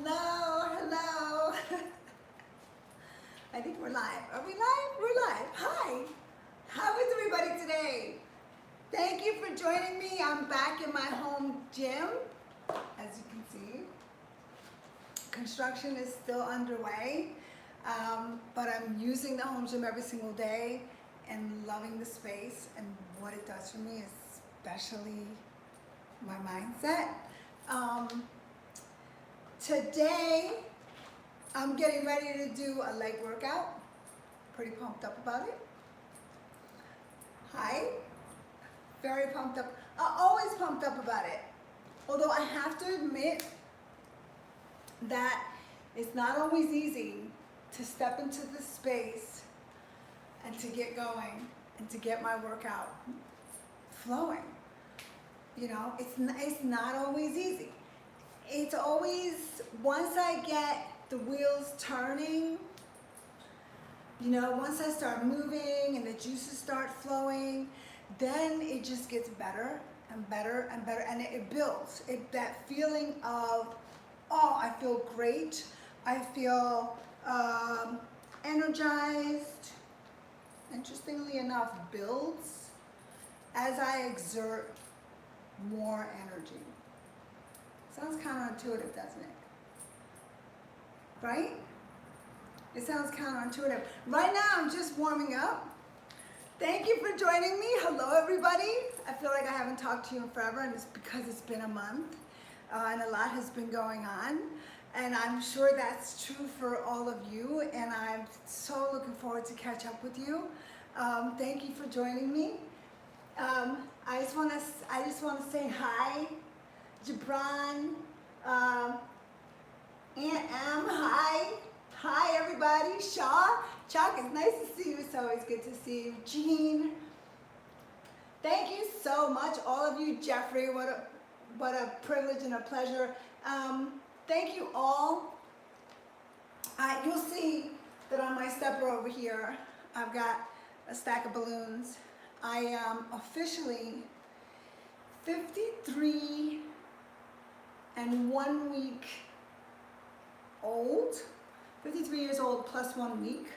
Hello, hello. I think we're live. Are we live? We're live. Hi. How is everybody today? Thank you for joining me. I'm back in my home gym. As you can see, construction is still underway, but I'm using the home gym every single day and loving the space and what it does for me, especially my mindset. Today, I'm getting ready to do a leg workout. Pretty pumped up about it. Hi. Very pumped up. I'm always pumped up about it. Although I have to admit that it's not always easy to step into the space and to get going and to get my workout flowing. You know, it's not always easy. It's always, once I get the wheels turning, you know, once I start moving and the juices start flowing, then it just gets better and better and better, and it builds. That feeling of, oh, I feel great, I feel energized, interestingly enough, builds as I exert more energy. Sounds counterintuitive, doesn't it? Right? It sounds counterintuitive. Right now, I'm just warming up. Thank you for joining me. Hello, everybody. I feel like I haven't talked to you in forever, and it's because it's been a month, and a lot has been going on. And I'm sure that's true for all of you, and I'm so looking forward to catch up with you. Thank you for joining me. I just want to say hi. Gibran, Aunt M, hi. Hi, everybody. Shaw, Chuck, it's nice to see you. It's always good to see you. Jean, thank you so much, all of you. Jeffrey, what a privilege and a pleasure. Thank you all. You'll see that on my stepper over here, I've got a stack of balloons. I am officially 53 and 1 week old, 53 years old plus 1 week.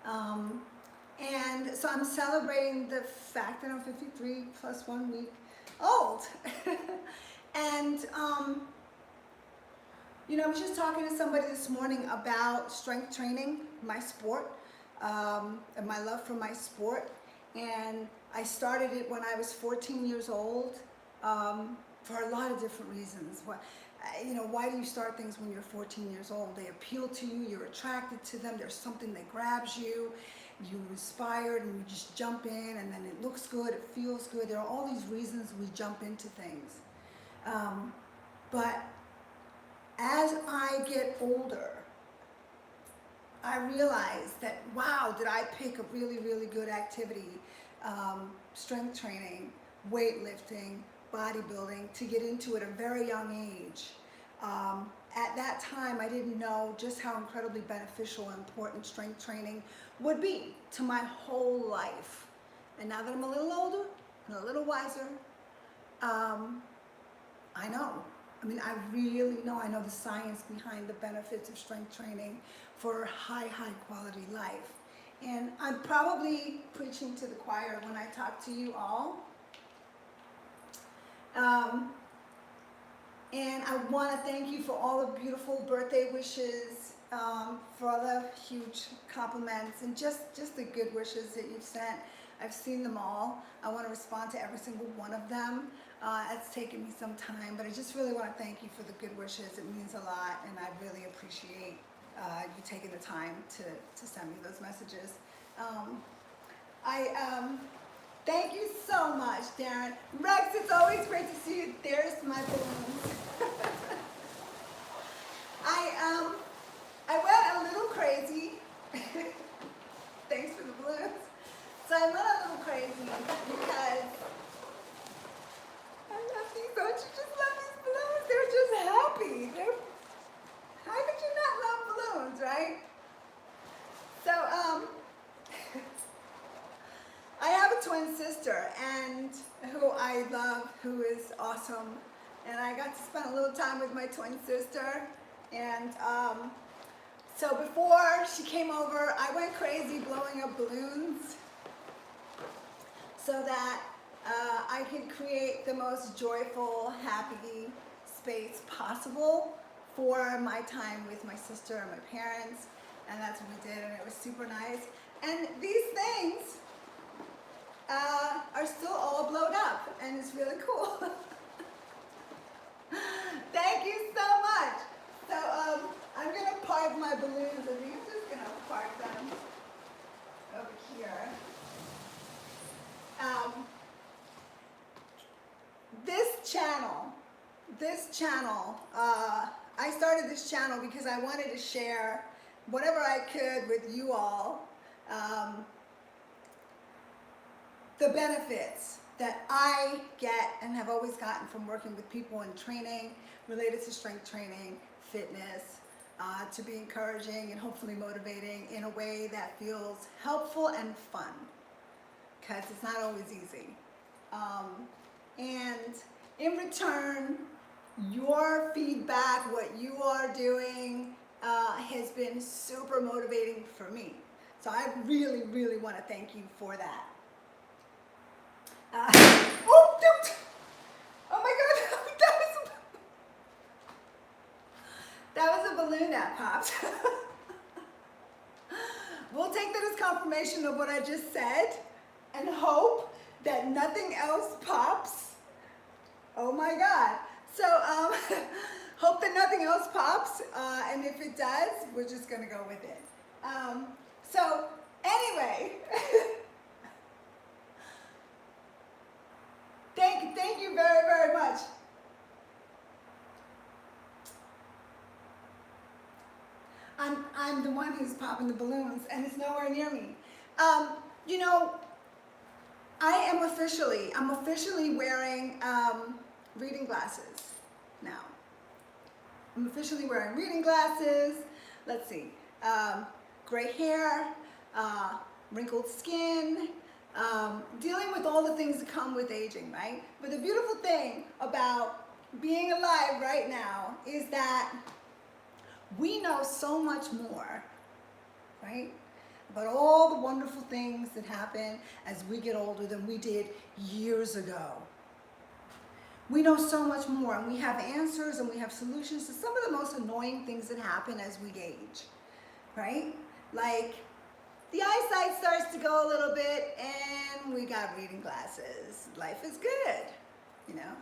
And so I'm celebrating the fact that I'm 53 plus 1 week old. And, you know, I was just talking to somebody this morning about strength training, my sport, and my love for my sport. And I started it when I was 14 years old. For a lot of different reasons. You know, why do you start things when you're 14 years old? They appeal to you, you're attracted to them, there's something that grabs you, you're inspired, and you just jump in, and then it looks good, it feels good. There are all these reasons we jump into things. But as I get older, I realize that, wow, did I pick a really, really good activity, strength training, weightlifting, bodybuilding, to get into at a very young age. At that time, I didn't know just how incredibly beneficial and important strength training would be to my whole life. And now that I'm a little older and a little wiser, I know. I mean, I really know. I know the science behind the benefits of strength training for high quality life. And I'm probably preaching to the choir when I talk to you all. And I want to thank you for all the beautiful birthday wishes, for all the huge compliments, and just the good wishes that you've sent. I've seen them all. I want to respond to every single one of them. It's taken me some time, but I just really want to thank you for the good wishes. It means a lot, and I really appreciate you taking the time to send me those messages. Thank you so much, Darren. Rex, it's always great to see you. There's my balloons. I went a little crazy. Thanks for the balloons. So I went a little crazy because I love these. Don't you just love these balloons? They're just happy. How could you not love balloons, right? So, I have a twin sister, and who I love, who is awesome. And I got to spend a little time with my twin sister, And so before she came over, I went crazy blowing up balloons so that I could create the most joyful, happy space possible for my time with my sister and my parents. And that's what we did, and it was super nice. And these things are still all blown up, and it's really cool. Thank you so much. So I'm gonna park my balloons, and I'm just gonna park them over here. This channel, I started this channel because I wanted to share whatever I could with you all, the benefits that I get and have always gotten from working with people in training related to strength training, fitness, to be encouraging and hopefully motivating in a way that feels helpful and fun, because it's not always easy. And in return, your feedback, what you are doing, has been super motivating for me. So I really, really want to thank you for that. Oh, don't! Oh my God, that was a balloon that popped. We'll take that as confirmation of what I just said and hope that nothing else pops. Oh my God. So hope that nothing else pops, and if it does, we're just gonna go with it. So anyway, thank you very, very much. I'm the one who's popping the balloons, and it's nowhere near me. You know, I'm officially wearing reading glasses now. I'm officially wearing reading glasses. Let's see, gray hair, wrinkled skin, dealing with all the things that come with aging, right? But the beautiful thing about being alive right now is that we know so much more, right? About all the wonderful things that happen as we get older than we did years ago. We know so much more, and we have answers and we have solutions to some of the most annoying things that happen as we age, right? Like the eyesight starts to go a little bit and we got reading glasses. Life is good, you know?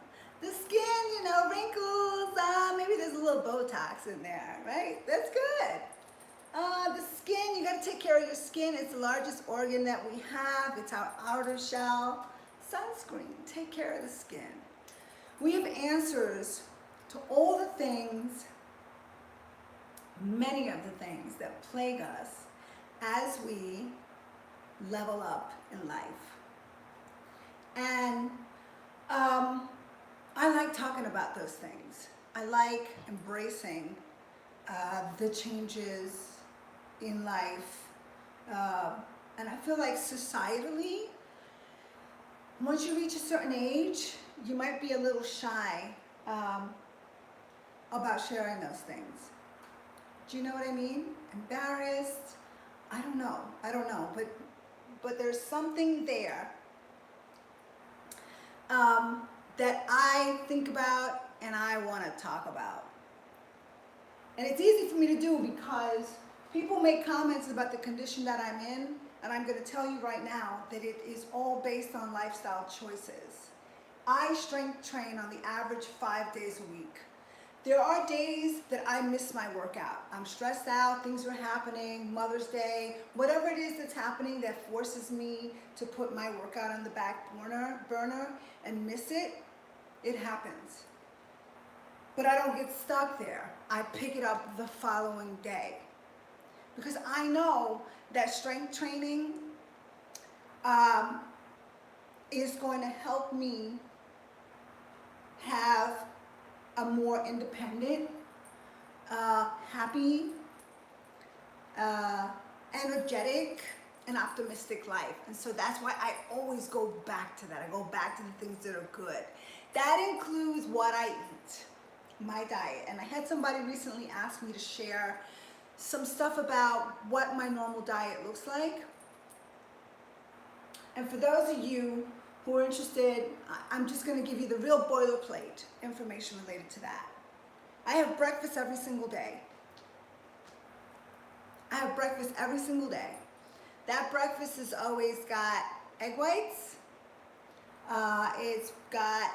The skin, you know, wrinkles, maybe there's a little Botox in there, right? That's good. The skin, you gotta take care of your skin. It's the largest organ that we have. It's our outer shell. Sunscreen, take care of the skin. We have answers to all the things, many of the things that plague us as we level up in life. And I like talking about those things. I like embracing the changes in life. And I feel like societally, once you reach a certain age, you might be a little shy about sharing those things. Do you know what I mean? Embarrassed? I don't know, but there's something there that I think about and I want to talk about. And it's easy for me to do because people make comments about the condition that I'm in, and I'm going to tell you right now that it is all based on lifestyle choices. I strength train on the average 5 days a week. There are days that I miss my workout. I'm stressed out, things are happening, Mother's Day, whatever it is that's happening that forces me to put my workout on the back burner and miss it, it happens. But I don't get stuck there. I pick it up the following day. Because I know that strength training is going to help me have a more independent, happy, energetic, and optimistic life. And so that's why I always go back to that. I go back to the things that are good. That includes what I eat. my diet. And I had somebody recently ask me to share some stuff about what my normal diet looks like. And for those of you who are interested, I'm just going to give you the real boilerplate information related to that. I have breakfast every single day. I have breakfast every single day. That breakfast has always got egg whites. It's got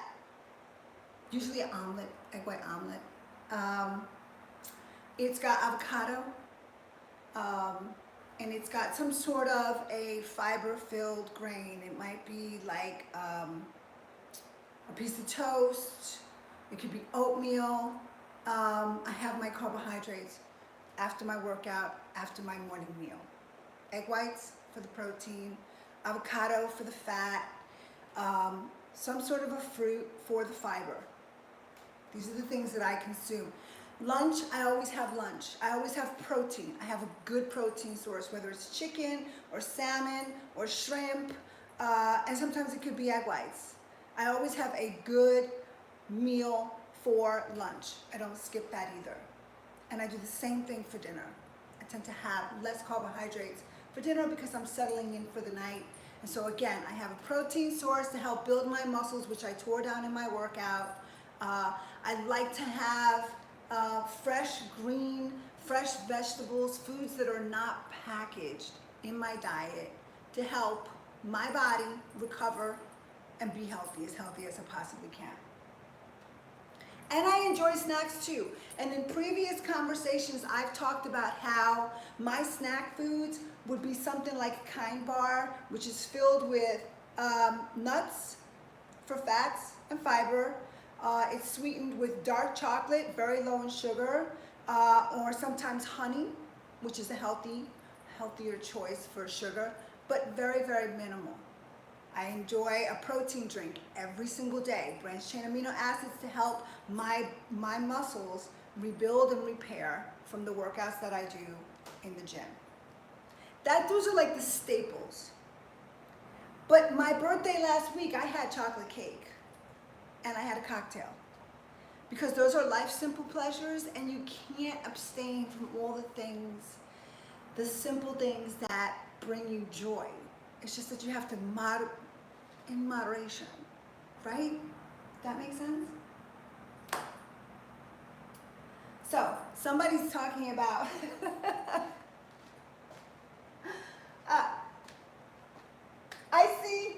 usually an omelet, egg white omelet. It's got avocado. And it's got some sort of a fiber-filled grain. It might be like a piece of toast. It could be oatmeal. I have my carbohydrates after my workout, after my morning meal. Egg whites for the protein, avocado for the fat, some sort of a fruit for the fiber. These are the things that I consume. Lunch, I always have lunch. I always have protein. I have a good protein source, whether it's chicken or salmon or shrimp, and sometimes it could be egg whites. I always have a good meal for lunch. I don't skip that either. And I do the same thing for dinner. I tend to have less carbohydrates for dinner because I'm settling in for the night. And so again, I have a protein source to help build my muscles, which I tore down in my workout. I like to have fresh green, fresh vegetables, foods that are not packaged in my diet to help my body recover and be healthy as I possibly can. And I enjoy snacks too. And in previous conversations, I've talked about how my snack foods would be something like a Kind bar, which is filled with nuts for fats and fiber. It's sweetened with dark chocolate, very low in sugar, or sometimes honey, which is a healthier choice for sugar, but very, very minimal. I enjoy a protein drink every single day, branched chain amino acids to help my muscles rebuild and repair from the workouts that I do in the gym. Those are like the staples. But my birthday last week, I had chocolate cake and I had a cocktail. Because those are life's simple pleasures, and you can't abstain from all the things, the simple things that bring you joy. It's just that you have to in moderation, right? That makes sense? So, somebody's talking about, I see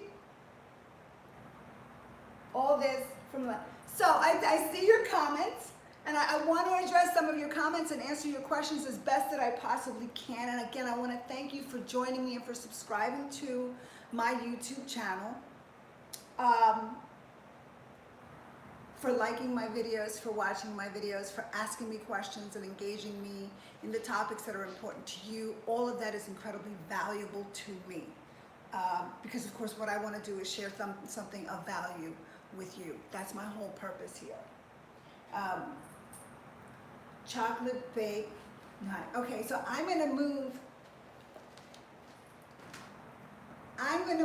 all this from the, so I see your comments, and I want to address some of your comments and answer your questions as best that I possibly can. And again, I want to thank you for joining me and for subscribing to my YouTube channel, for liking my videos, for watching my videos, for asking me questions and engaging me in the topics that are important to you. All of that is incredibly valuable to me, because of course what I want to do is share something of value with you. That's my whole purpose here. Chocolate baked nut. Okay, so I'm going to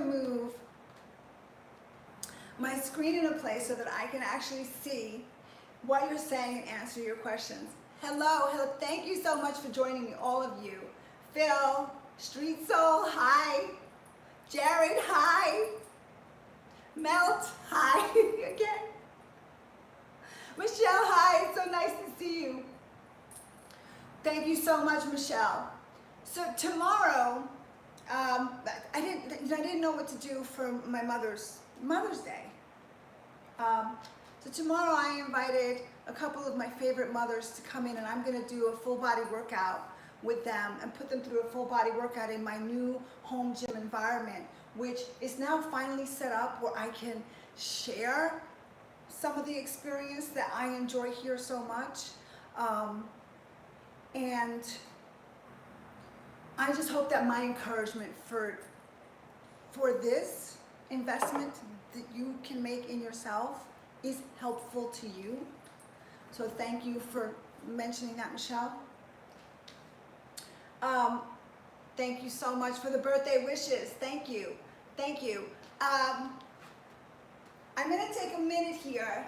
move my screen in a place so that I can actually see what you're saying and answer your questions. Hello, thank you so much for joining me, all of you. Phil, Street Soul, hi. Jared, hi. Melt, hi again. Michelle, hi, it's so nice to see you. Thank you so much, Michelle. So tomorrow, I didn't know what to do for my Mother's Day. So tomorrow I invited a couple of my favorite mothers to come in, and I'm gonna do a full body workout with them and put them through a full body workout in my new home gym environment, which is now finally set up where I can share some of the experience that I enjoy here so much. And I just hope that my encouragement for this investment that you can make in yourself is helpful to you. So thank you for mentioning that, Michelle. Thank you so much for the birthday wishes. Thank you. Thank you. I'm going to take a minute here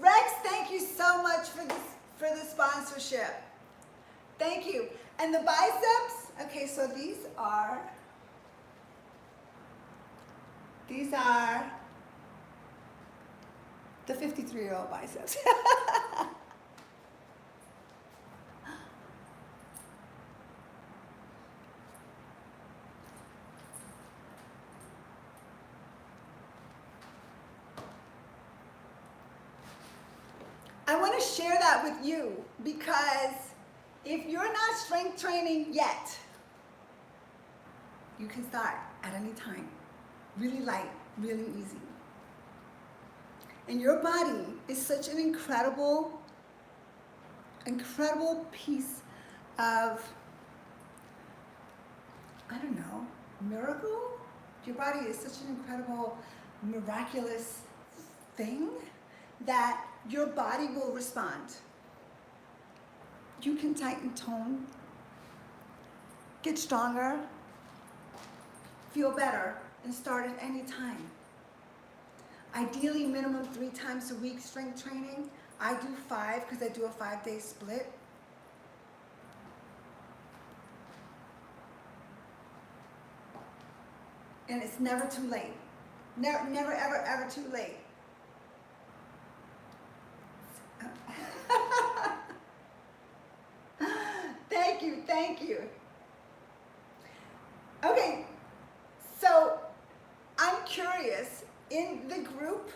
Rex, thank you so much for the sponsorship. Thank you. And the biceps, okay, so these are the 53-year-old biceps. I want to share that with you because if you're not strength training yet, you can start at any time. Really light, really easy. And your body is such an incredible piece of, I don't know, miracle? Your body is such an incredible, miraculous thing that your body will respond. You can tighten tone, get stronger, feel better, and start at any time. Ideally, minimum 3 times a week strength training. I do 5 because I do a 5-day split. And it's never too late. Never, ever, ever too late. Thank you. Okay, so I'm curious, in the group,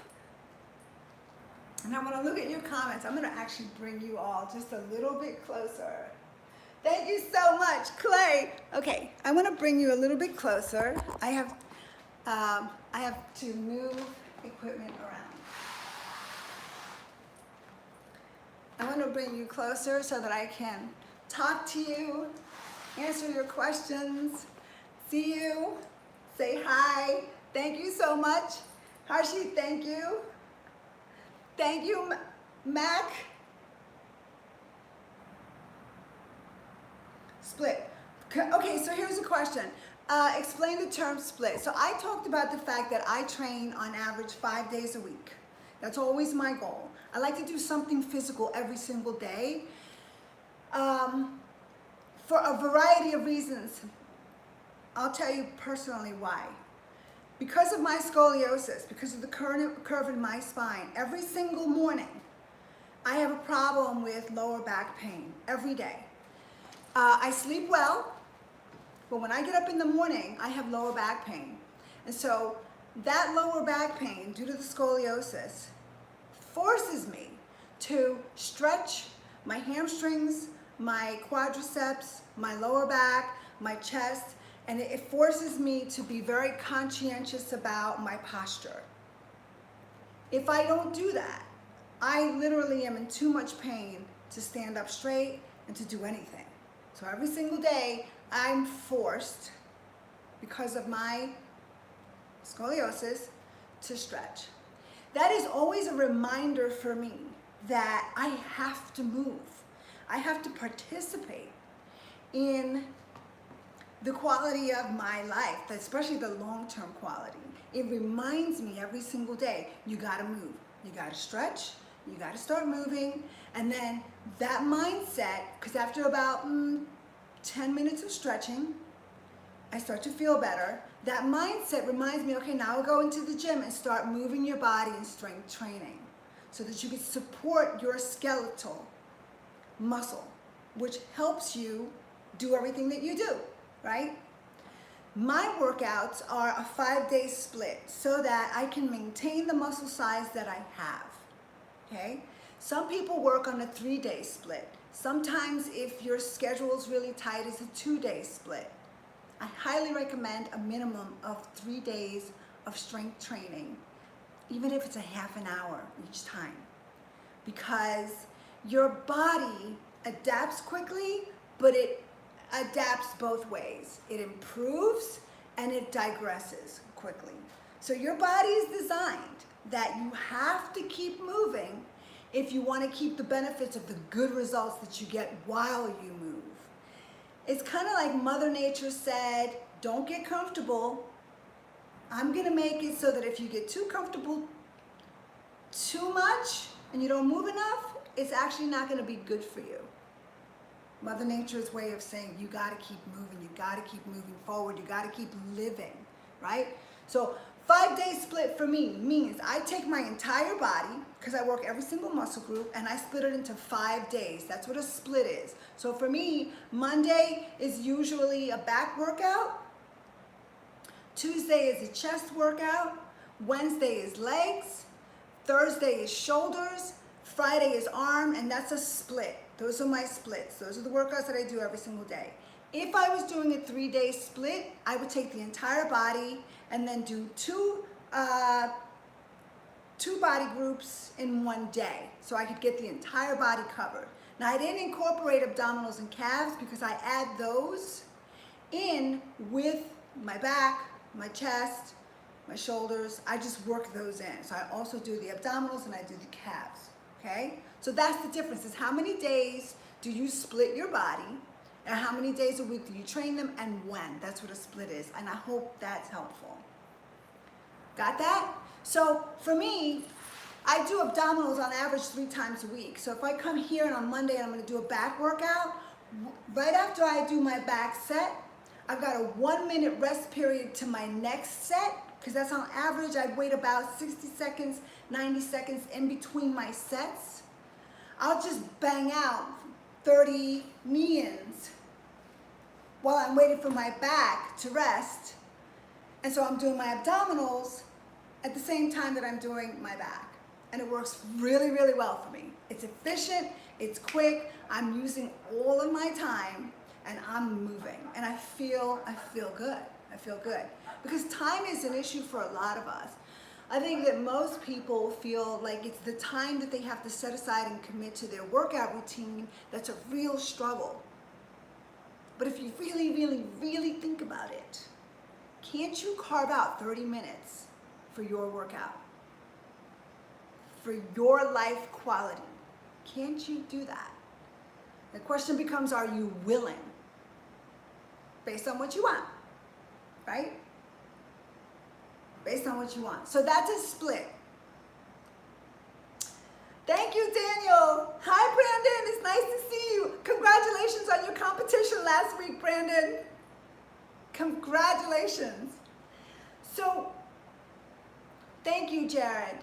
and I want to look at your comments. I'm going to actually bring you all just a little bit closer. Thank you so much, Clay. Okay, I want to bring you a little bit closer. I have to move equipment around. I want to bring you closer so that I can talk to you, answer your questions, see you, say hi. Thank you so much. Harshit, thank you. Thank you, Mac. Split. Okay, so here's a question. Explain the term split. So I talked about the fact that I train on average 5 days a week. That's always my goal. I like to do something physical every single day. For a variety of reasons. I'll tell you personally why. Because of my scoliosis, because of the curve in my spine, every single morning I have a problem with lower back pain every day. I sleep well, but when I get up in the morning, I have lower back pain. And so that lower back pain, due to the scoliosis, forces me to stretch my hamstrings, my quadriceps, my lower back, my chest, and it forces me to be very conscientious about my posture. If I don't do that, I literally am in too much pain to stand up straight and to do anything. So every single day, I'm forced, because of my scoliosis, to stretch. That is always a reminder for me that I have to move. I have to participate in the quality of my life, especially the long-term quality. It reminds me every single day, you gotta move, you gotta stretch, you gotta start moving, and then that mindset, because after about 10 minutes of stretching, I start to feel better. That mindset reminds me, okay, now I'll go into the gym and start moving your body in strength training so that you can support your skeletal muscle, which helps you do everything that you do, right? My workouts are a 5-day split so that I can maintain the muscle size that I have, okay? Some people work on a 3-day split. Sometimes if your schedule is really tight, it's a 2-day split. I highly recommend a minimum of 3 days of strength training, even if it's a half an hour each time, because your body adapts quickly, but it adapts both ways. It improves and it digresses quickly. So your body is designed that you have to keep moving if you want to keep the benefits of the good results that you get while you move. It's kind of like Mother Nature said, don't get comfortable. I'm gonna make it so that if you get too comfortable too much, and you don't move enough, it's actually not going to be good for you. Mother Nature's way of saying you got to keep moving, you got to keep moving forward, you got to keep living, right? So 5-day split for me means I take my entire body, because I work every single muscle group, and I split it into 5 days. That's what a split is. So for me, Monday is usually a back workout, Tuesday is a chest workout, Wednesday is legs, Thursday is shoulders, Friday is arm, and that's a split. Those are my splits. Those are the workouts that I do every single day. If I was doing a 3-day split, I would take the entire body and then do two body groups in one day, so I could get the entire body covered. Now, I didn't incorporate abdominals and calves because I add those in with my back, my chest, my shoulders. I just work those in. So I also do the abdominals and I do the calves, okay? So that's the difference, is how many days do you split your body, and how many days a week do you train them, and when. That's what a split is, and I hope that's helpful. Got that? So for me, I do abdominals on average 3 times a week. So if I come here and on Monday and I'm gonna do a back workout, right after I do my back set, I've got a 1-minute rest period to my next set, because that's on average. I wait about 60 seconds, 90 seconds in between my sets. I'll just bang out 30 knee-ins while I'm waiting for my back to rest. And so I'm doing my abdominals at the same time that I'm doing my back. And it works really, really well for me. It's efficient, it's quick, I'm using all of my time, and I'm moving. And I feel good. I feel good. Because time is an issue for a lot of us. I think that most people feel like it's the time that they have to set aside and commit to their workout routine that's a real struggle. But if you really, really, really think about it, can't you carve out 30 minutes for your workout? For your life quality? Can't you do that? The question becomes, are you willing? Based on what you want, right? Based on what you want. So that's a split. Thank you, Daniel. Hi, Brandon. It's nice to see you. Congratulations on your competition last week, Brandon. Congratulations. So, thank you, Jared.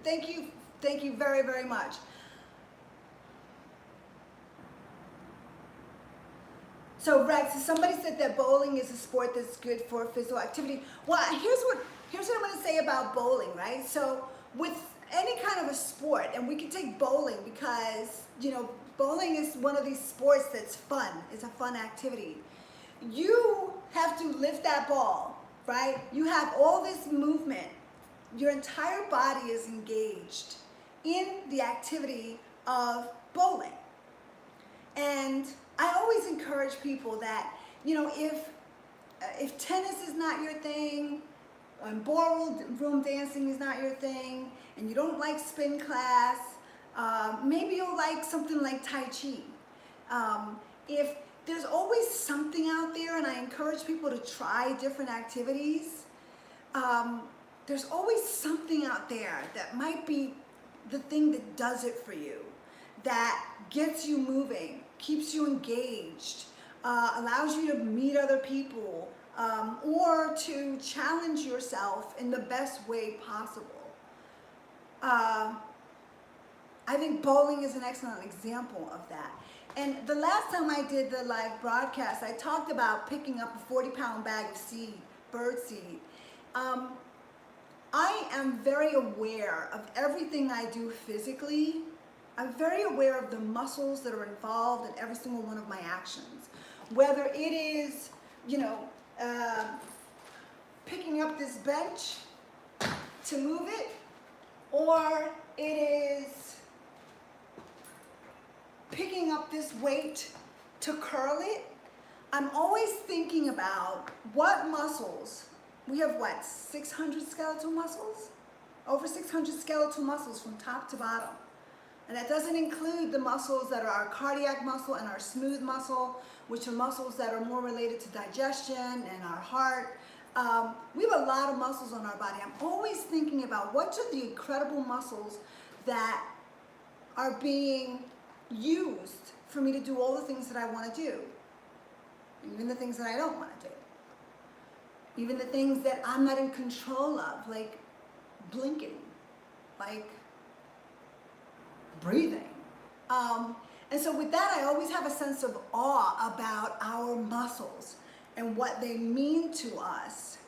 Thank you very, very much. So Rex, somebody said that bowling is a sport that's good for physical activity. Well, here's what I'm going to say about bowling, right? So with any kind of a sport, and we can take bowling because, you know, bowling is one of these sports that's fun. It's a fun activity. You have to lift that ball, right? You have all this movement. Your entire body is engaged in the activity of bowling. And I always encourage people that, you know, if tennis is not your thing, and ballroom dancing is not your thing, and you don't like spin class, maybe you'll like something like Tai Chi. If there's always something out there, and I encourage people to try different activities, there's always something out there that might be the thing that does it for you, that gets you moving, keeps you engaged, allows you to meet other people, or to challenge yourself in the best way possible. I think bowling is an excellent example of that. And the last time I did the live broadcast, I talked about picking up a 40-pound bag of seed, bird seed. I am very aware of everything I do physically. I'm very aware of the muscles that are involved in every single one of my actions. Whether it is, you know, picking up this bench to move it, or it is picking up this weight to curl it. I'm always thinking about what muscles. We have what, 600 skeletal muscles? Over 600 skeletal muscles from top to bottom. And that doesn't include the muscles that are our cardiac muscle and our smooth muscle, which are muscles that are more related to digestion and our heart. We have a lot of muscles on our body. I'm always thinking about what are the incredible muscles that are being used for me to do all the things that I want to do, even the things that I don't want to do, even the things that I'm not in control of, like blinking, like breathing. And so with that, I always have a sense of awe about our muscles and what they mean to us.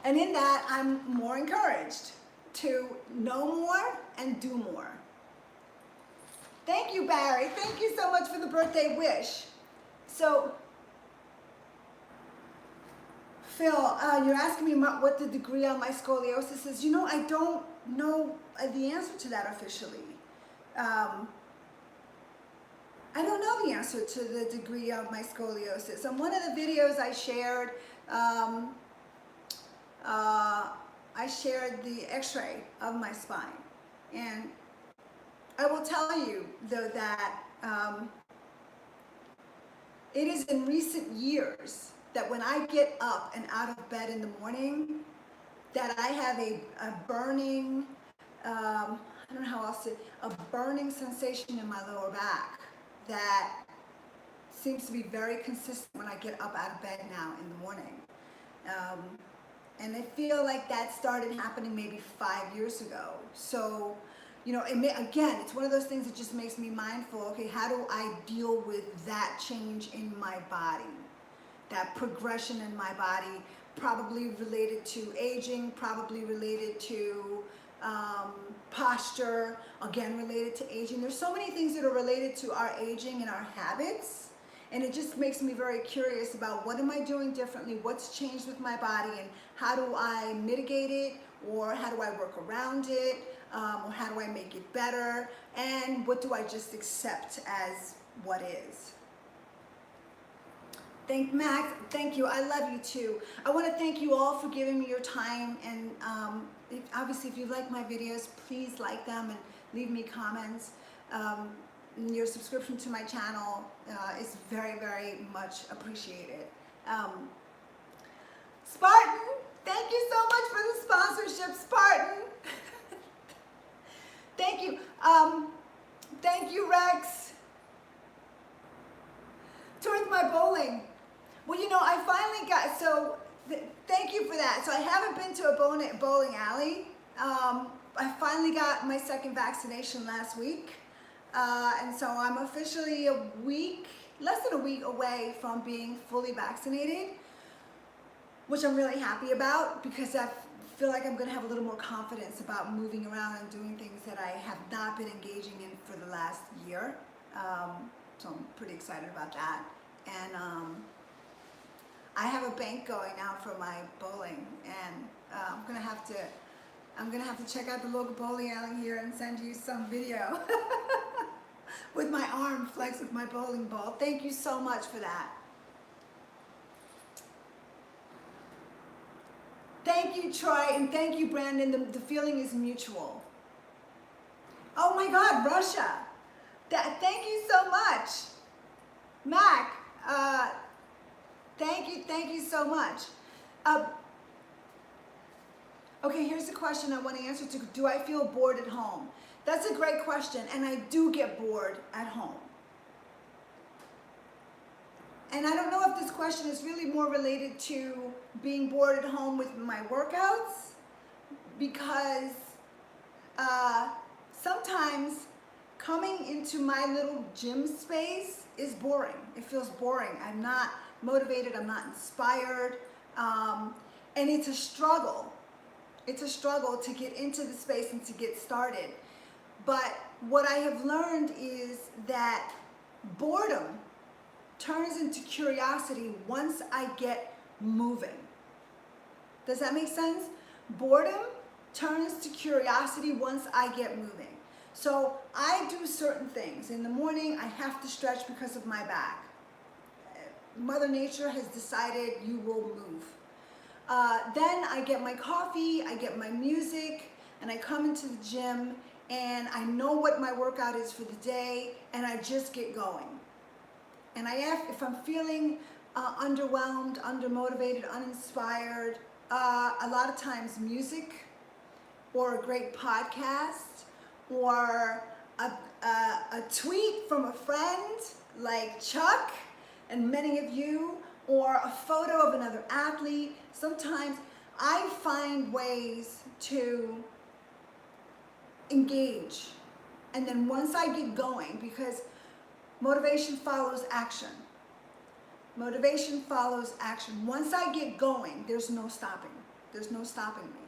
And in that, I'm more encouraged to know more and do more. Thank you, Barry. Thank you so much for the birthday wish. So, Phil, you're asking me what the degree on my scoliosis is. You know, I don't know the answer to that officially. I don't know the answer to the degree of my scoliosis. On one of the videos I shared, I shared the x-ray of my spine. And I will tell you, though, that it is in recent years that when I get up and out of bed in the morning, that I have a burning, I don't know how else to, a burning sensation in my lower back that seems to be very consistent when I get up out of bed now in the morning. And I feel like that started happening maybe 5 years ago. So, you know, again, it's one of those things that just makes me mindful, okay, how do I deal with that change in my body? That progression in my body, probably related to aging, probably related to posture, again related to aging. There's so many things that are related to our aging and our habits, and it just makes me very curious about what am I doing differently, what's changed with my body, and how do I mitigate it, or how do I work around it, or how do I make it better, and what do I just accept as what is. Max, thank you. I love you too. I want to thank you all for giving me your time, and obviously if you like my videos, please like them and leave me comments. Your subscription to my channel is very, very much appreciated. Spartan, thank you so much for the sponsorship, Spartan. Thank you. Thank you, Rex. Towards my bowling. Well, you know, I finally got, so thank you for that. So I haven't been to a bowling alley. I finally got my second vaccination last week. And so I'm officially less than a week away from being fully vaccinated, which I'm really happy about because I feel like I'm going to have a little more confidence about moving around and doing things that I have not been engaging in for the last year. So I'm pretty excited about that. And I have a bank going now for my bowling, and I'm gonna have to check out the local bowling alley here and send you some video with my arm flexed with my bowling ball. Thank you so much for that. Thank you, Troy, and thank you, Brandon. The feeling is mutual. Oh my God, Russia. Thank you so much. Mac, thank you so much. Okay, here's the question I want to answer to. Do I feel bored at home? That's a great question, and I do get bored at home. And I don't know if this question is really more related to being bored at home with my workouts, because sometimes coming into my little gym space is boring. It feels boring. I'm not motivated. I'm not inspired. And it's a struggle. It's a struggle to get into the space and to get started. But what I have learned is that boredom turns into curiosity once I get moving. Does that make sense? Boredom turns to curiosity once I get moving. So I do certain things. In the morning, I have to stretch because of my back. Mother Nature has decided you will move. Then I get my coffee, I get my music, and I come into the gym, and I know what my workout is for the day, and I just get going. And if I'm feeling underwhelmed, undermotivated, uninspired, a lot of times music or a great podcast, or a tweet from a friend like Chuck and many of you, or a photo of another athlete. Sometimes I find ways to engage. And then once I get going, because motivation follows action. Motivation follows action. Once I get going, there's no stopping. There's no stopping me.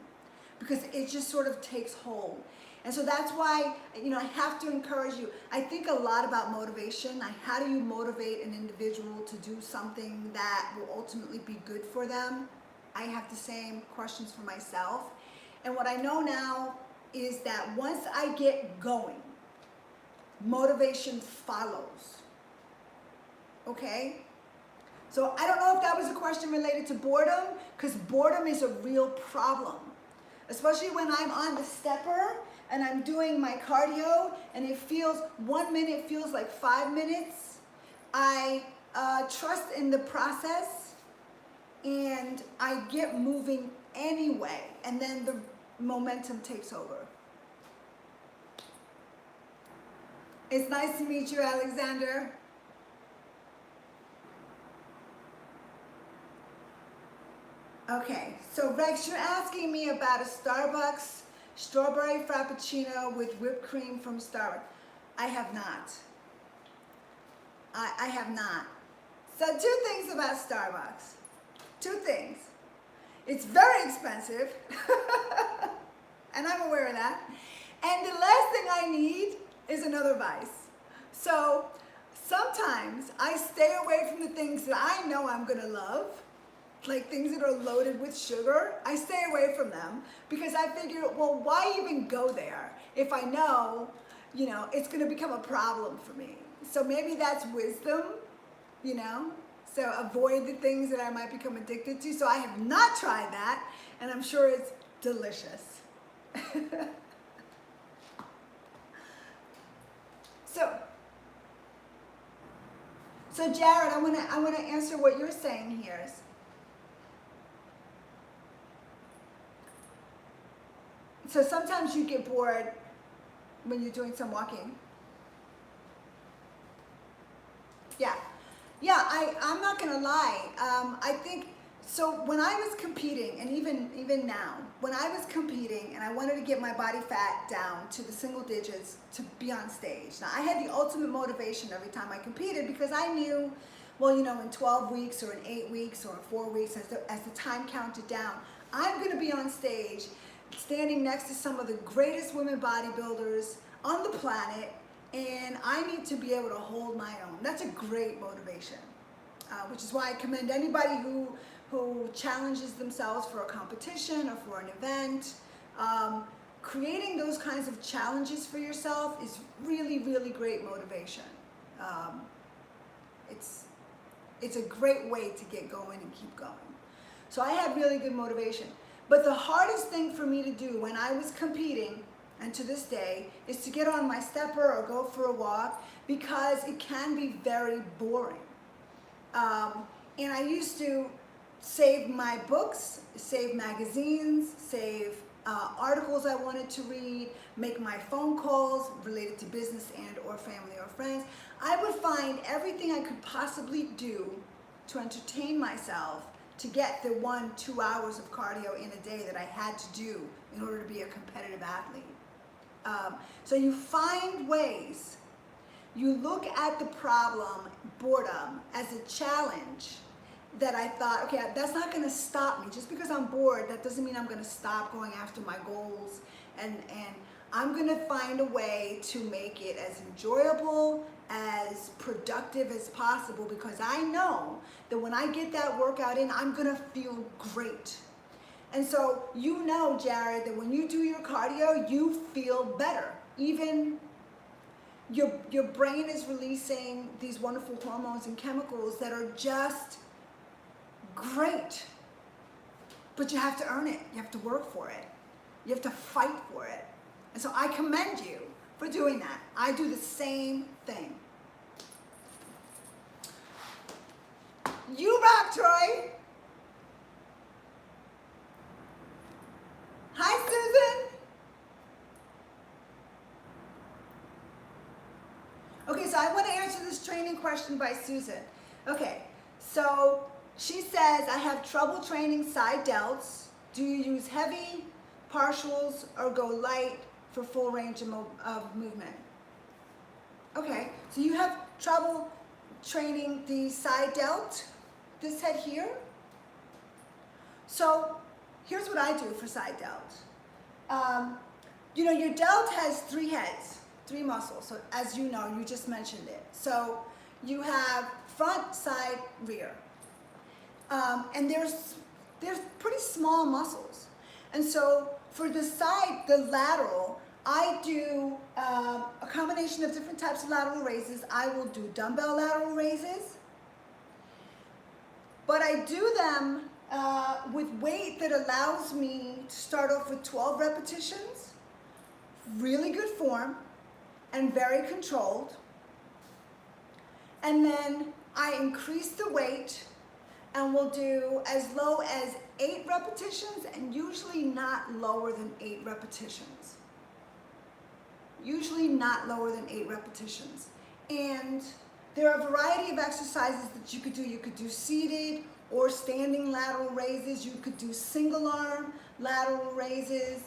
Because it just sort of takes hold. And so that's why, I have to encourage you. I think a lot about motivation. How do you motivate an individual to do something that will ultimately be good for them? I have the same questions for myself. And what I know now is that once I get going, motivation follows. Okay? So I don't know if that was a question related to boredom, because boredom is a real problem. Especially when I'm on the stepper and I'm doing my cardio and it feels 1 minute feels like 5 minutes. I trust in the process and I get moving anyway, and then the momentum takes over. It's nice to meet you, Alexander. Okay, so Rex, you're asking me about a Starbucks strawberry frappuccino with whipped cream from Starbucks. I have not. I have not. So 2 things about Starbucks. 2 things. It's very expensive, and I'm aware of that. And the last thing I need is another vice. So sometimes I stay away from the things that I know I'm gonna love, like things that are loaded with sugar. I stay away from them because I figure, well, why even go there if I know, it's gonna become a problem for me. So maybe that's wisdom, So avoid the things that I might become addicted to. So I have not tried that, and I'm sure it's delicious. So Jared, I want to answer what you're saying here. So sometimes you get bored when you're doing some walking. Yeah, I'm not gonna lie. I think, so when I was competing, and even now, when I was competing and I wanted to get my body fat down to the single digits to be on stage. Now I had the ultimate motivation every time I competed because I knew, well, in 12 weeks or in 8 weeks or in 4 weeks, as the time counted down, I'm gonna be on stage standing next to some of the greatest women bodybuilders on the planet, and I need to be able to hold my own. That's a great motivation, which is why I commend anybody who challenges themselves for a competition or for an event. Creating those kinds of challenges for yourself is really, really great motivation. It's a great way to get going and keep going. So I had really good motivation. But the hardest thing for me to do when I was competing, and to this day, is to get on my stepper or go for a walk, because it can be very boring. And I used to save my books, save magazines, save articles I wanted to read, make my phone calls related to business and or family or friends. I would find everything I could possibly do to entertain myself to get the 1-2 hours of cardio in a day that I had to do in order to be a competitive athlete. So you find ways, you look at the problem, boredom, as a challenge that I thought, okay, that's not gonna stop me. Just because I'm bored, that doesn't mean I'm gonna stop going after my goals, and I'm gonna find a way to make it as enjoyable, as productive as possible, because I know that when I get that workout in, I'm gonna feel great. And so Jared, that when you do your cardio, you feel better. Even your brain is releasing these wonderful hormones and chemicals that are just great. But you have to earn it. You have to work for it. You have to fight for it. And so I commend you for doing that. I do the same thing. You rock, Troy. Hi, Susan. I want to answer this training question by Susan. Okay, so she says, I have trouble training side delts. Do you use heavy, partials, or go light for full range of movement? Okay, so you have trouble training the side delt, this head here. So here's what I do for side delt. You know, your delt has 3 heads, 3 muscles. So as you know, you just mentioned it. So you have front, side, rear. And there's pretty small muscles. And so for the side, the lateral, I do a combination of different types of lateral raises. I will do dumbbell lateral raises, but I do them with weight that allows me to start off with 12 repetitions, really good form, and very controlled. And then I increase the weight and we'll do as low as 8 repetitions and usually not lower than 8 repetitions. Usually not lower than 8 repetitions. And there are a variety of exercises that you could do. You could do seated or standing lateral raises. You could do single arm lateral raises.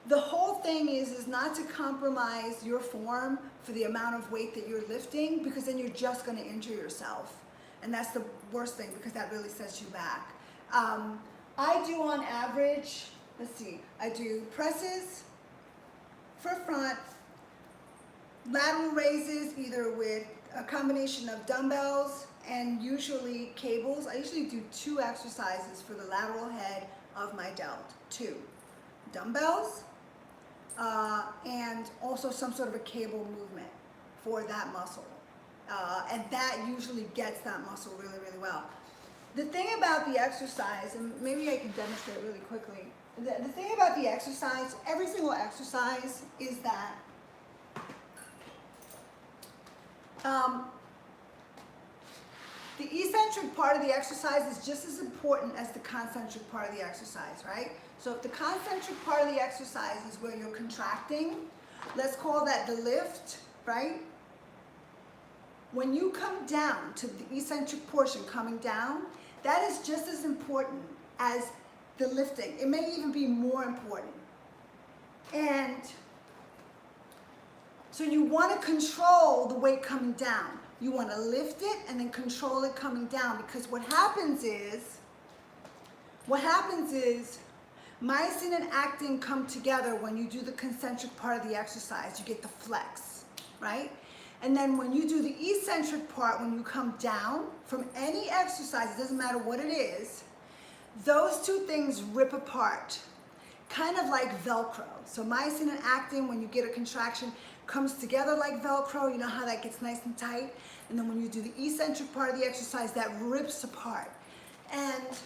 The whole thing is not to compromise your form for the amount of weight that you're lifting, because then you're just going to injure yourself. And that's the worst thing, because that really sets you back. I do on average, let's see, I do presses for front, lateral raises either with a combination of dumbbells and usually cables. I usually do 2 exercises for the lateral head of my delt. 2 dumbbells and also some sort of a cable movement for that muscle. And that usually gets that muscle really, really well. The thing about the exercise, and maybe I can demonstrate really quickly, the thing about the exercise, every single exercise, is that the eccentric part of the exercise is just as important as the concentric part of the exercise, right? So if the concentric part of the exercise is where you're contracting, let's call that the lift, right? When you come down to the eccentric portion coming down, that is just as important as the lifting. It may even be more important. And so you want to control the weight coming down. You want to lift it and then control it coming down, because what happens is myosin and actin come together when you do the concentric part of the exercise. You get the flex, right? And then when you do the eccentric part, when you come down from any exercise, it doesn't matter what it is, those 2 things rip apart, kind of like Velcro. So myosin and actin, when you get a contraction, comes together like Velcro. You know how that gets nice and tight? And then when you do the eccentric part of the exercise, that rips apart. And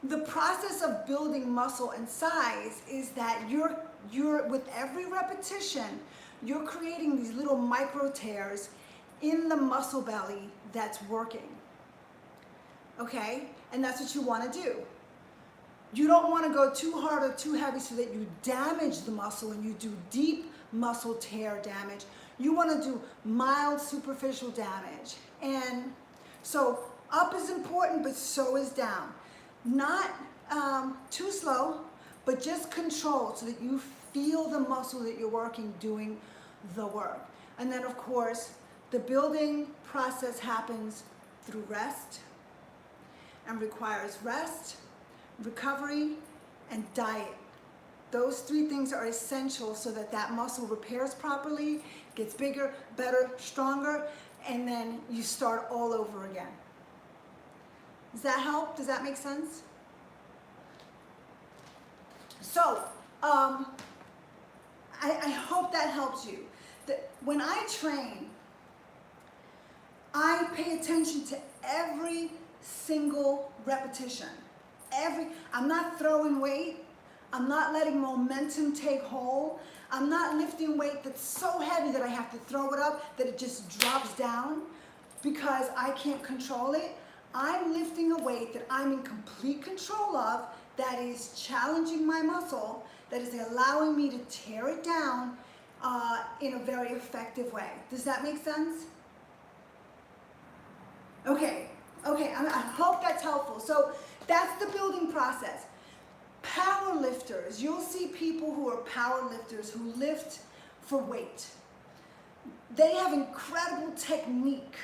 the process of building muscle and size is that you're with every repetition, you're creating these little micro tears in the muscle belly that's working. Okay? And that's what you want to do. You don't want to go too hard or too heavy so that you damage the muscle and you do deep muscle tear damage. You want to do mild superficial damage. And so up is important, but so is down. Not too slow, but just controlled so that you feel the muscle that you're working doing the work. And then of course, the building process happens through rest and requires rest, recovery, and diet. Those 3 things are essential so that that muscle repairs properly, gets bigger, better, stronger, and then you start all over again. Does that help? Does that make sense? So, I hope that helps you. When I train, I pay attention to every single repetition. I'm not throwing weight. I'm not letting momentum take hold. I'm not lifting weight that's so heavy that I have to throw it up, that it just drops down because I can't control it. I'm lifting a weight that I'm in complete control of, that is challenging my muscle, that is allowing me to tear it down in a very effective way. Does that make sense? Okay, I hope that's helpful. So that's the building process. Power lifters, you'll see people who are power lifters who lift for weight. They have incredible technique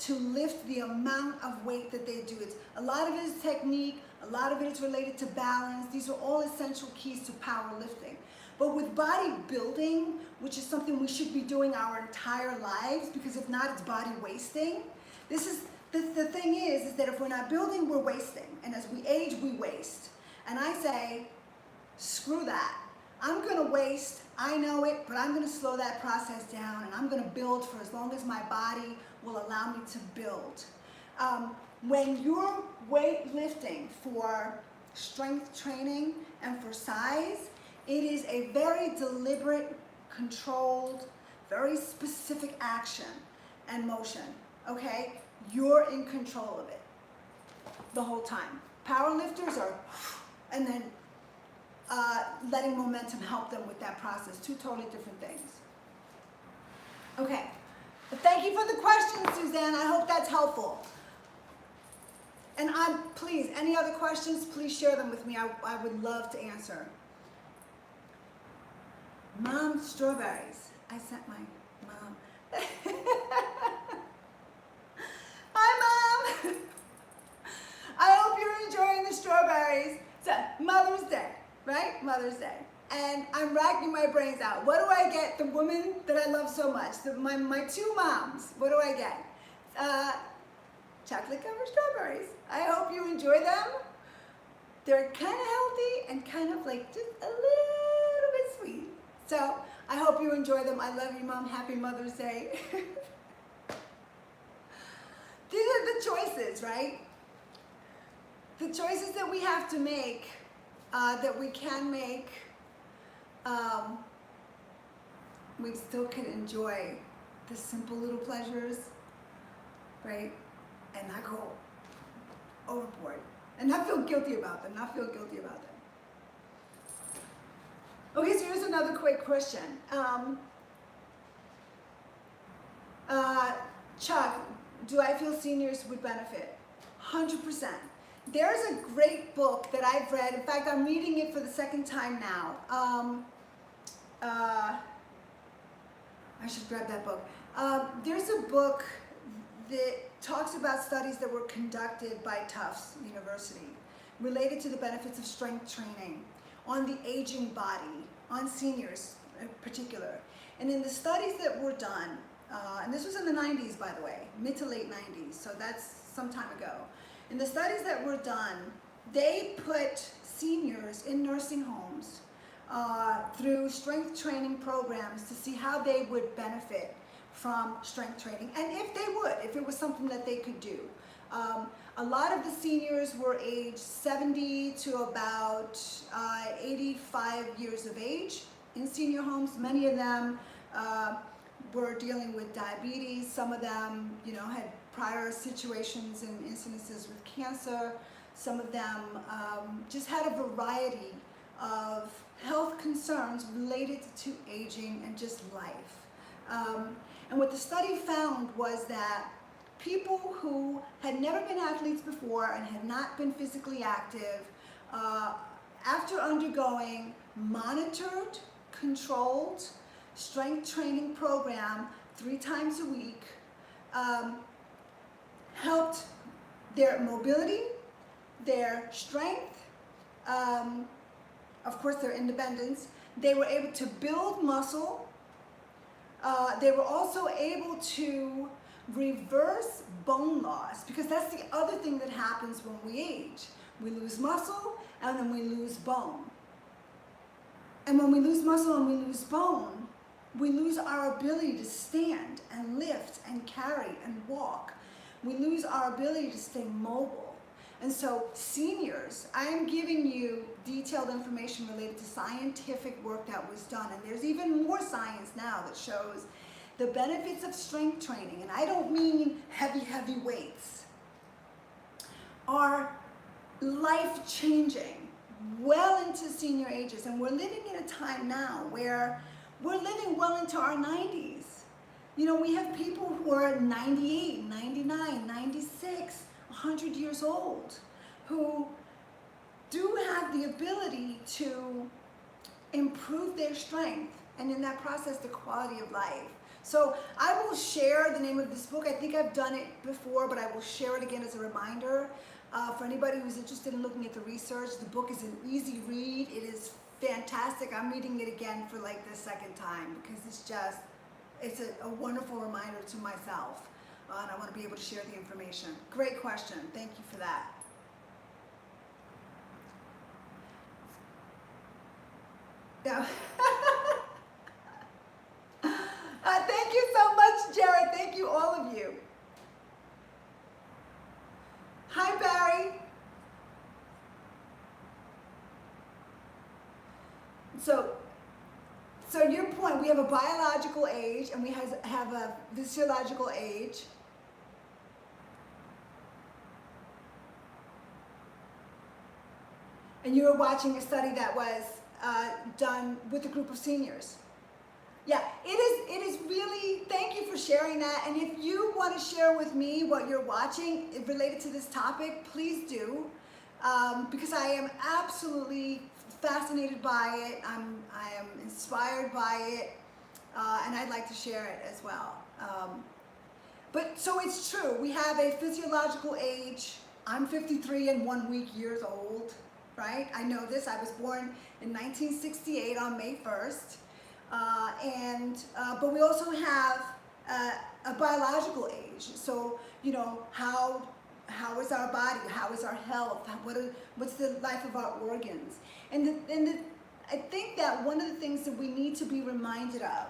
to lift the amount of weight that they do. A lot of it is technique, a lot of it is related to balance. These are all essential keys to powerlifting. But with bodybuilding, which is something we should be doing our entire lives, because if not, it's body wasting. This is the thing is that if we're not building, we're wasting. And as we age, we waste. And I say, screw that. I'm gonna waste, I know it, but I'm gonna slow that process down, and I'm gonna build for as long as my body will allow me to build. When you're weightlifting for strength training and for size, it is a very deliberate, controlled, very specific action and motion, okay? You're in control of it the whole time. Power lifters are, and then letting momentum help them with that process. Two totally different things. Okay, but thank you for the question, Suzanne. I hope that's helpful. And please, any other questions, please share them with me. I would love to answer. Mom, strawberries. I sent my mom. Hi, Mom. I hope you're enjoying the strawberries. So, Mother's Day, right? Mother's Day. And I'm racking my brains out. What do I get the woman that I love so much? My two moms. What do I get? Chocolate covered strawberries. I hope you enjoy them. They're kind of healthy and kind of like just a little bit sweet. So I hope you enjoy them. I love you, Mom. Happy Mother's Day. These are the choices, right? The choices that we have to make, that we can make, we still can enjoy the simple little pleasures, right? And not go overboard. And not feel guilty about them, Okay, so here's another quick question. Chuck, do I feel seniors would benefit? 100%. There's a great book that I've read. In fact, I'm reading it for the second time now. I should grab that book. There's a book that talks about studies that were conducted by Tufts University related to the benefits of strength training on the aging body, on seniors in particular. And in the studies that were done, and this was in the 90s, by the way, mid to late 90s, so that's some time ago. In the studies that were done, they put seniors in nursing homes through strength training programs to see how they would benefit from strength training, and if they would, if it was something that they could do. A lot of the seniors were aged 70 to about 85 years of age in senior homes. Many of them were dealing with diabetes. Some of them, had prior situations and incidences with cancer. Some of them just had a variety of health concerns related to aging and just life. And what the study found was that people who had never been athletes before and had not been physically active, after undergoing monitored, controlled strength training program 3 times a week, helped their mobility, their strength, of course their independence. They were able to build muscle. They were also able to reverse bone loss, because that's the other thing that happens when we age. We lose muscle and then we lose bone. And when we lose muscle and we lose bone, we lose our ability to stand and lift and carry and walk. We lose our ability to stay mobile. And so seniors, I'm giving you detailed information related to scientific work that was done. And there's even more science now that shows the benefits of strength training, and I don't mean heavy weights, are life-changing well into senior ages. And we're living in a time now where we're living well into our 90s. You know, we have people who are 98, 99, 96, 100 years old who do have the ability to improve their strength, and in that process, the quality of life. So I will share the name of this book. I think I've done it before, but I will share it again as a reminder. For anybody who's interested in looking at the research, the book is an easy read. It is fantastic. I'm reading it again for like the second time because it's a wonderful reminder to myself. And I want to be able to share the information. Great question. Thank you for that. Yeah. Thank you so much, Jared. Thank you, all of you. Hi, Barry. So your point, we have a biological age and we have a physiological age. And you were watching a study that was done with a group of seniors. Yeah, it is really, thank you for sharing that. And if you want to share with me what you're watching related to this topic, please do. Because I am absolutely fascinated by it. I am inspired by it. And I'd like to share it as well. But so it's true, we have a physiological age. I'm 53 and 1 week years old, right? I know this, I was born in 1968 on May 1st. But we also have a biological age. So, you know, how is our body? How is our health? What's the life of our organs? And I think that one of the things that we need to be reminded of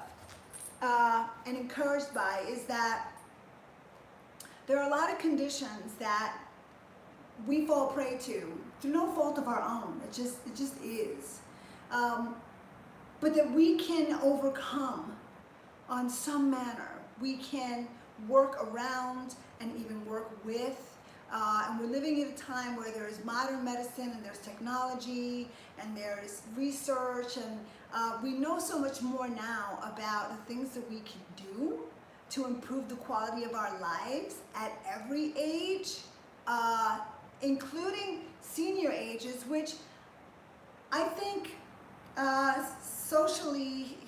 and encouraged by is that there are a lot of conditions that we fall prey to through no fault of our own. It just is. But that we can overcome on some manner. We can work around and even work with. And we're living at a time where there is modern medicine and there's technology and there's research, and we know so much more now about the things that we can do to improve the quality of our lives at every age, including senior ages, which I think socially,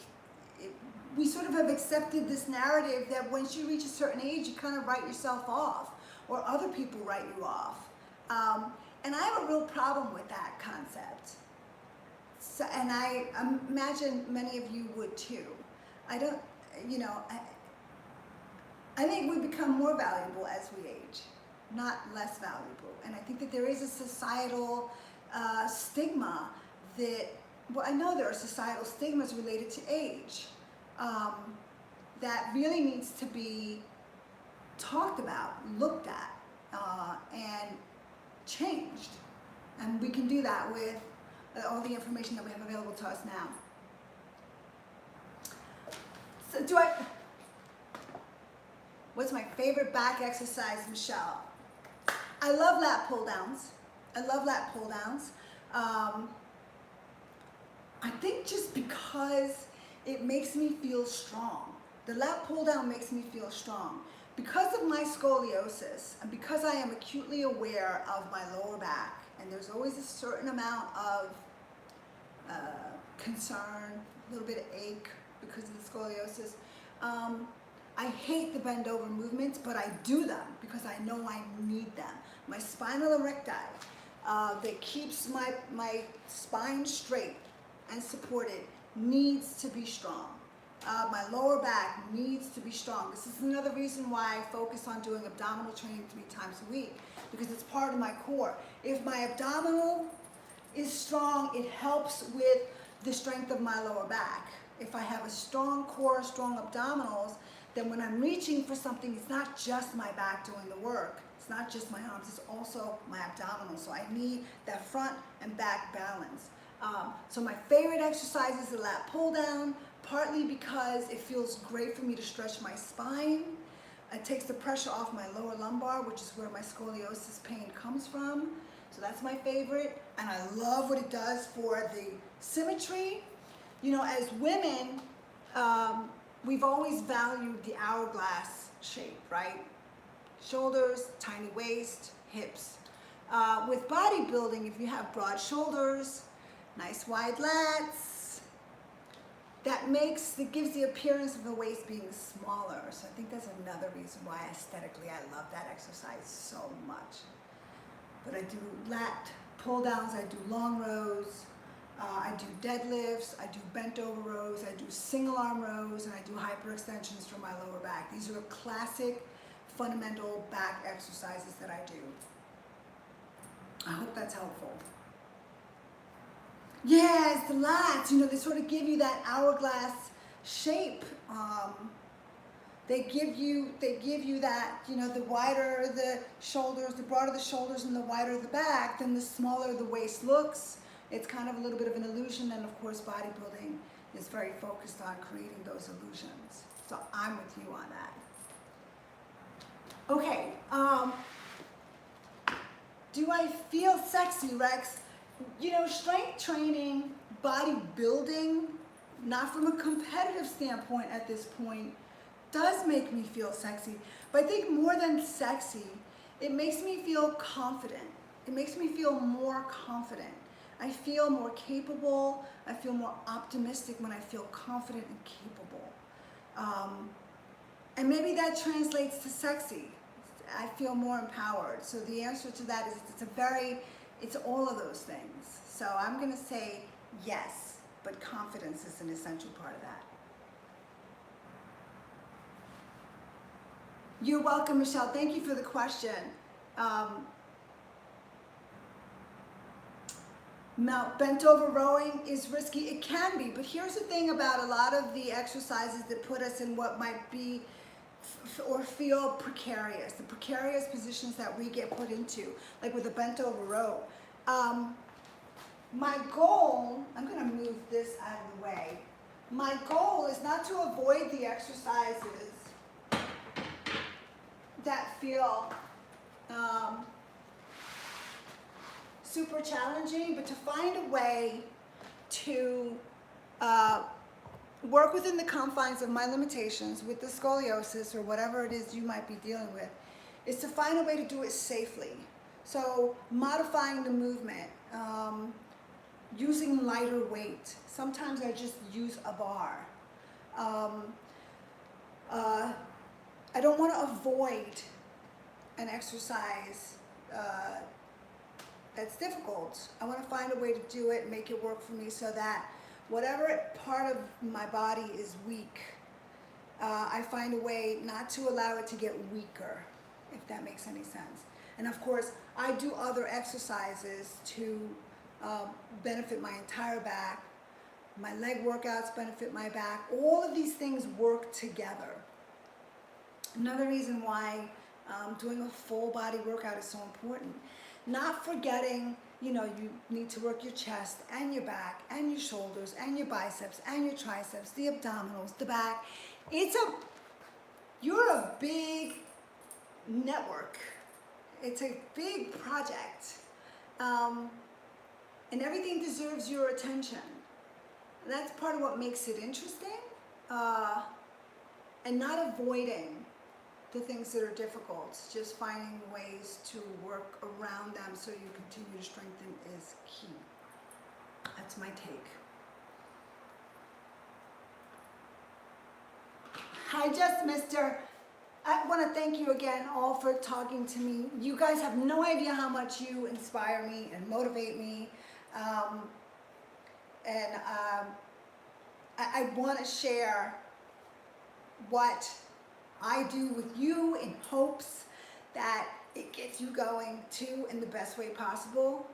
we sort of have accepted this narrative that once you reach a certain age, you kind of write yourself off, or other people write you off. And I have a real problem with that concept. So, and I imagine many of you would too. I don't, you know, I think we become more valuable as we age, not less valuable. And I think that there is a societal stigma that, well, I know there are societal stigmas related to age that really needs to be talked about, looked at, and changed. And we can do that with all the information that we have available to us now. So what's my favorite back exercise, Michelle? I love lat pull downs. I love lat pull downs. I think just because it makes me feel strong. The lat pull down makes me feel strong. Because of my scoliosis, and because I am acutely aware of my lower back, and there's always a certain amount of concern, a little bit of ache because of the scoliosis, I hate the bend over movements, but I do them because I know I need them. My spinal erecti that keeps my spine straight and supported needs to be strong. My lower back needs to be strong. This is another reason why I focus on doing abdominal training 3 times a week, because it's part of my core. If my abdominal is strong, it helps with the strength of my lower back. If I have a strong core, strong abdominals, then when I'm reaching for something, it's not just my back doing the work. It's not just my arms, it's also my abdominals. So I need that front and back balance. So my favorite exercise is the lat pull down, partly because it feels great for me to stretch my spine. It takes the pressure off my lower lumbar, which is where my scoliosis pain comes from. So that's my favorite. And I love what it does for the symmetry. You know, as women, we've always valued the hourglass shape, right? Shoulders, tiny waist, hips. With bodybuilding, if you have broad shoulders, nice wide lats, that gives the appearance of the waist being smaller. So I think that's another reason why aesthetically I love that exercise so much. But I do lat pull downs, I do long rows, I do deadlifts, I do bent over rows, I do single arm rows, and I do hyperextensions for my lower back. These are the classic fundamental back exercises that I do. I hope that's helpful. Yes, the lats, they sort of give you that hourglass shape. They give you that, the wider the shoulders, the broader the shoulders and the wider the back, then the smaller the waist looks. It's kind of a little bit of an illusion, and of course bodybuilding is very focused on creating those illusions. So I'm with you on that. Okay, do I feel sexy, Rex? Strength training, bodybuilding, not from a competitive standpoint at this point, does make me feel sexy. But I think more than sexy, it makes me feel confident. It makes me feel more confident. I feel more capable. I feel more optimistic when I feel confident and capable. And maybe that translates to sexy. I feel more empowered. So the answer to that is it's all of those things. So I'm gonna say yes, but confidence is an essential part of that. You're welcome, Michelle. Thank you for the question. Bent over rowing is risky. It can be, but here's the thing about a lot of the exercises that put us in what might be or feel precarious, the precarious positions that we get put into, like with a bent over row. My goal, I'm gonna move this out of the way. My goal is not to avoid the exercises that feel super challenging, but to find a way to work within the confines of my limitations with the scoliosis or whatever it is you might be dealing with, is to find a way to do it safely. So modifying the movement, using lighter weight. Sometimes I just use a bar. I don't want to avoid an exercise that's difficult. I want to find a way to do it, make it work for me so that whatever part of my body is weak, I find a way not to allow it to get weaker, if that makes any sense. And of course, I do other exercises to benefit my entire back. My leg workouts benefit my back. All of these things work together. Another reason why doing a full body workout is so important. Not forgetting, you need to work your chest and your back and your shoulders and your biceps and your triceps, the abdominals, the back. You're a big network. It's a big project. And everything deserves your attention. And that's part of what makes it interesting. And not avoiding the things that are difficult, just finding ways to work around them so you continue to strengthen is key. That's my take. Hi, Just Mister. I want to thank you again all for talking to me. You guys have no idea how much you inspire me and motivate me. I want to share what I do with you in hopes that it gets you going too in the best way possible.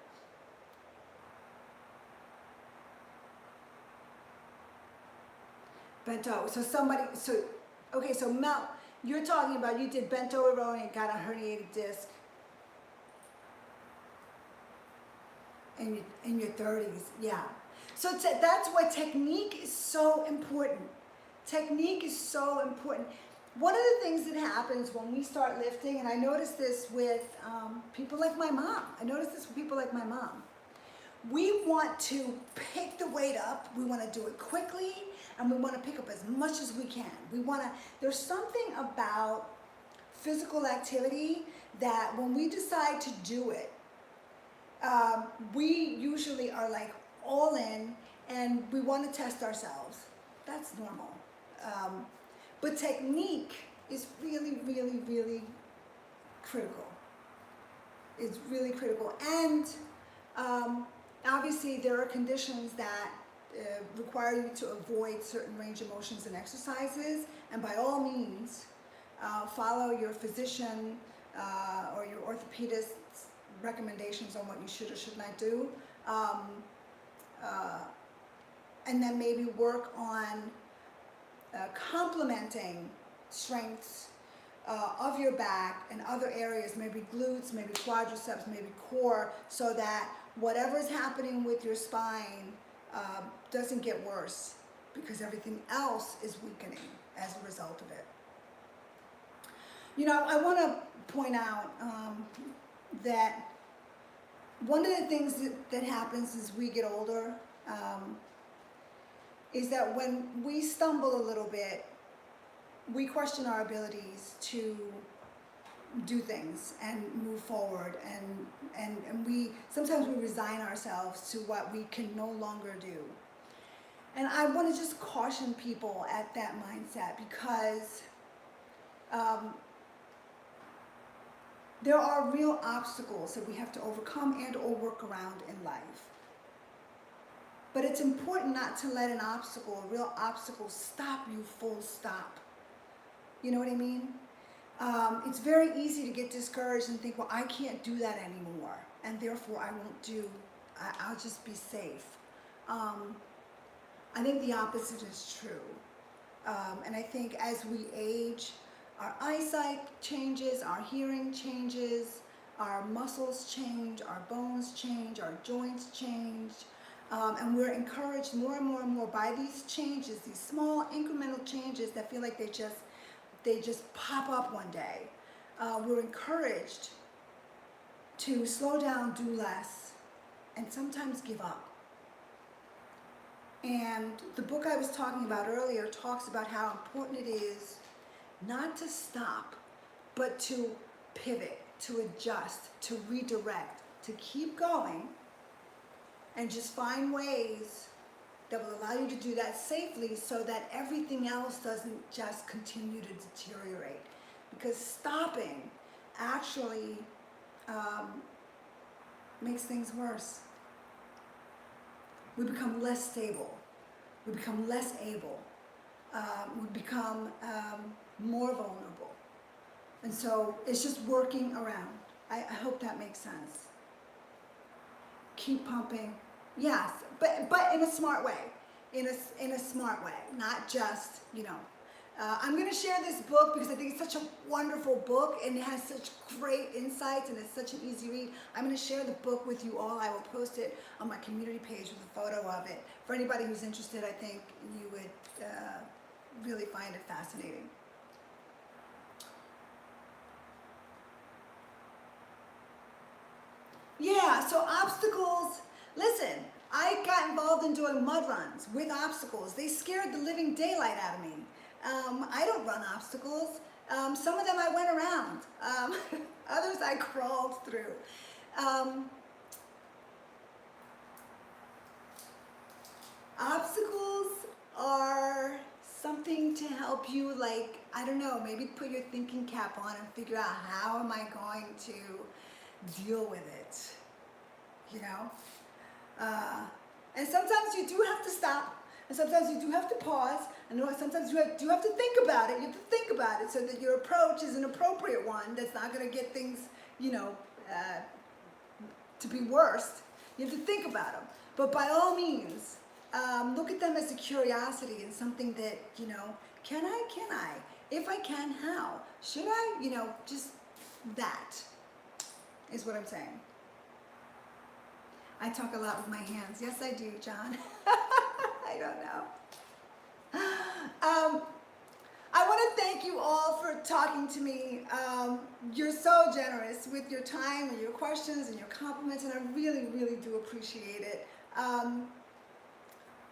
Bent over. So Mel, you're talking about you did bent over rowing and got a herniated disc in your 30s. Yeah. So that's why technique is so important. Technique is so important. One of the things that happens when we start lifting, and I notice this with people like my mom. We want to pick the weight up. We want to do it quickly and we want to pick up as much as we can. There's something about physical activity that when we decide to do it, we usually are like all in, and we want to test ourselves. That's normal. But technique is really, really, really critical. It's really critical. And obviously there are conditions that require you to avoid certain range of motions and exercises. And by all means, follow your physician or your orthopedist's recommendations on what you should or should not do. And then maybe work on complementing strengths of your back and other areas, maybe glutes, maybe quadriceps, maybe core, so that whatever's happening with your spine doesn't get worse, because everything else is weakening as a result of it. You know, I want to point out that one of the things that happens as we get older is that when we stumble a little bit, we question our abilities to do things and move forward, and sometimes we resign ourselves to what we can no longer do. And I want to just caution people at that mindset, because there are real obstacles that we have to overcome and or work around in life. But it's important not to let an obstacle, a real obstacle, stop you full stop. You know what I mean? It's very easy to get discouraged and think, well, I can't do that anymore, and therefore I won't do, I'll just be safe. I think the opposite is true. And I think as we age, our eyesight changes, our hearing changes, our muscles change, our bones change, our joints change. And we're encouraged more and more and more by these changes, these small incremental changes that feel like they just pop up one day. We're encouraged to slow down, do less, and sometimes give up. And the book I was talking about earlier talks about how important it is not to stop, but to pivot, to adjust, to redirect, to keep going, and just find ways that will allow you to do that safely, so that everything else doesn't just continue to deteriorate. Because stopping actually makes things worse. We become less stable. We become less able. We become more vulnerable. And so it's just working around. I hope that makes sense. Keep pumping. Yes, but in a smart way. In a smart way, not just, you know. I'm going to share this book because I think it's such a wonderful book, and it has such great insights, and it's such an easy read. I'm going to share the book with you all. I will post it on my community page with a photo of it. For anybody who's interested, I think you would really find it fascinating. Yeah, so obstacles. Listen, I got involved in doing mud runs with obstacles. They scared the living daylight out of me. I don't run obstacles. Some of them I went around. Others I crawled through. Obstacles are something to help you, like, I don't know, maybe put your thinking cap on and figure out, how am I going to deal with it, you know? And sometimes you do have to stop, and sometimes you do have to pause, and sometimes you do have to think about it. You have to think about it so that your approach is an appropriate one that's not going to get things, you know, to be worse. You have to think about them. But by all means, look at them as a curiosity and something that, you know, can I? If I can, how? Should I? You know, just that is what I'm saying. I talk a lot with my hands. Yes, I do, John. I don't know. I want to thank you all for talking to me. You're so generous with your time and your questions and your compliments, and I really, really do appreciate it.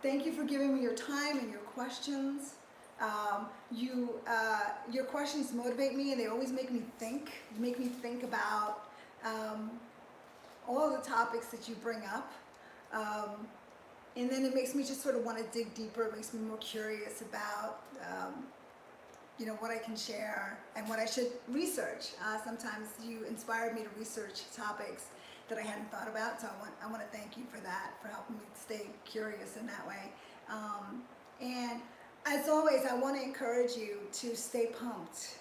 Thank you for giving me your time and your questions. Your questions motivate me, and they always make me think about all the topics that you bring up. And then it makes me just sort of want to dig deeper. It makes me more curious about, what I can share and what I should research. Sometimes you inspired me to research topics that I hadn't thought about, so I want to thank you for that, for helping me stay curious in that way. And as always, I want to encourage you to stay pumped,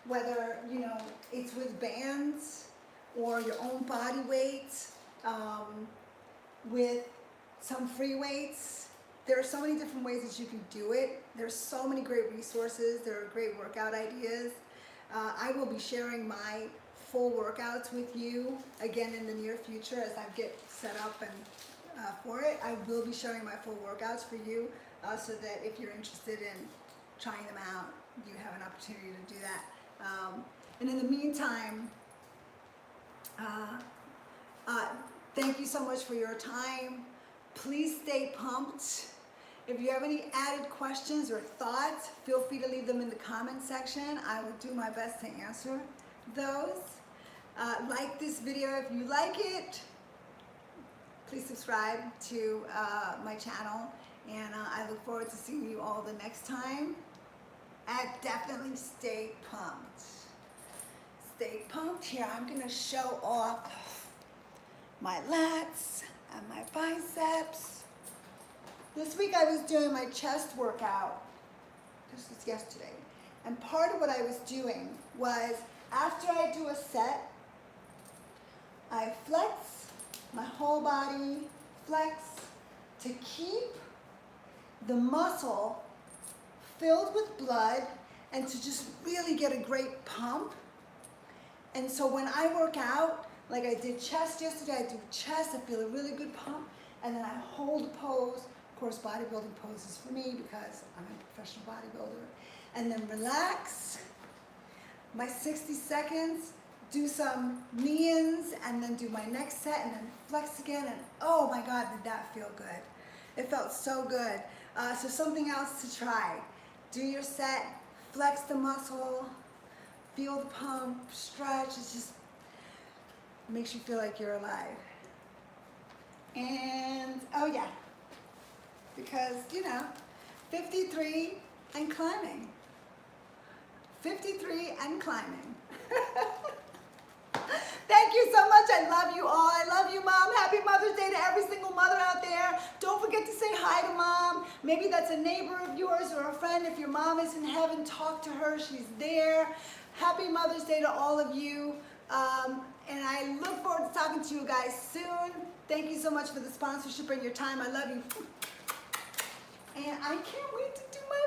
whether it's with bands or your own body weight, with some free weights. There are so many different ways that you can do it. There's so many great resources. There are great workout ideas. I will be sharing my full workouts with you again in the near future as I get set up and for it. I will be sharing my full workouts for you so that if you're interested in trying them out, you have an opportunity to do that. And in the meantime, thank you so much for your time. Please stay pumped. If you have any added questions or thoughts, feel free to leave them in the comment section. I will do my best to answer those. Like this video if you like it. Please subscribe to my channel, and I look forward to seeing you all the next time. And definitely stay pumped. Stay pumped. Here, I'm gonna show off my lats and my biceps. This week I was doing my chest workout. This was yesterday. And part of what I was doing was, after I do a set, I flex my whole body, flex, to keep the muscle filled with blood and to just really get a great pump. And so when I work out, like I did chest yesterday, I do chest, I feel a really good pump, and then I hold a pose. Of course, bodybuilding poses for me because I'm a professional bodybuilder. And then relax, my 60 seconds, do some knee-ins, and then do my next set, and then flex again, and oh my God, did that feel good. It felt so good. So something else to try. Do your set, flex the muscle, feel the pump, stretch. It just makes you feel like you're alive. And, oh yeah, because, 53 and climbing. 53 and climbing. Thank you so much. I love you all. I love you, Mom. Happy Mother's Day to every single mother out there. Don't forget to say hi to Mom. Maybe that's a neighbor of yours or a friend. If your mom is in heaven, talk to her. She's there. Happy Mother's Day to all of you. And I look forward to talking to you guys soon. Thank you so much for the sponsorship and your time. I love you. And I can't wait to do my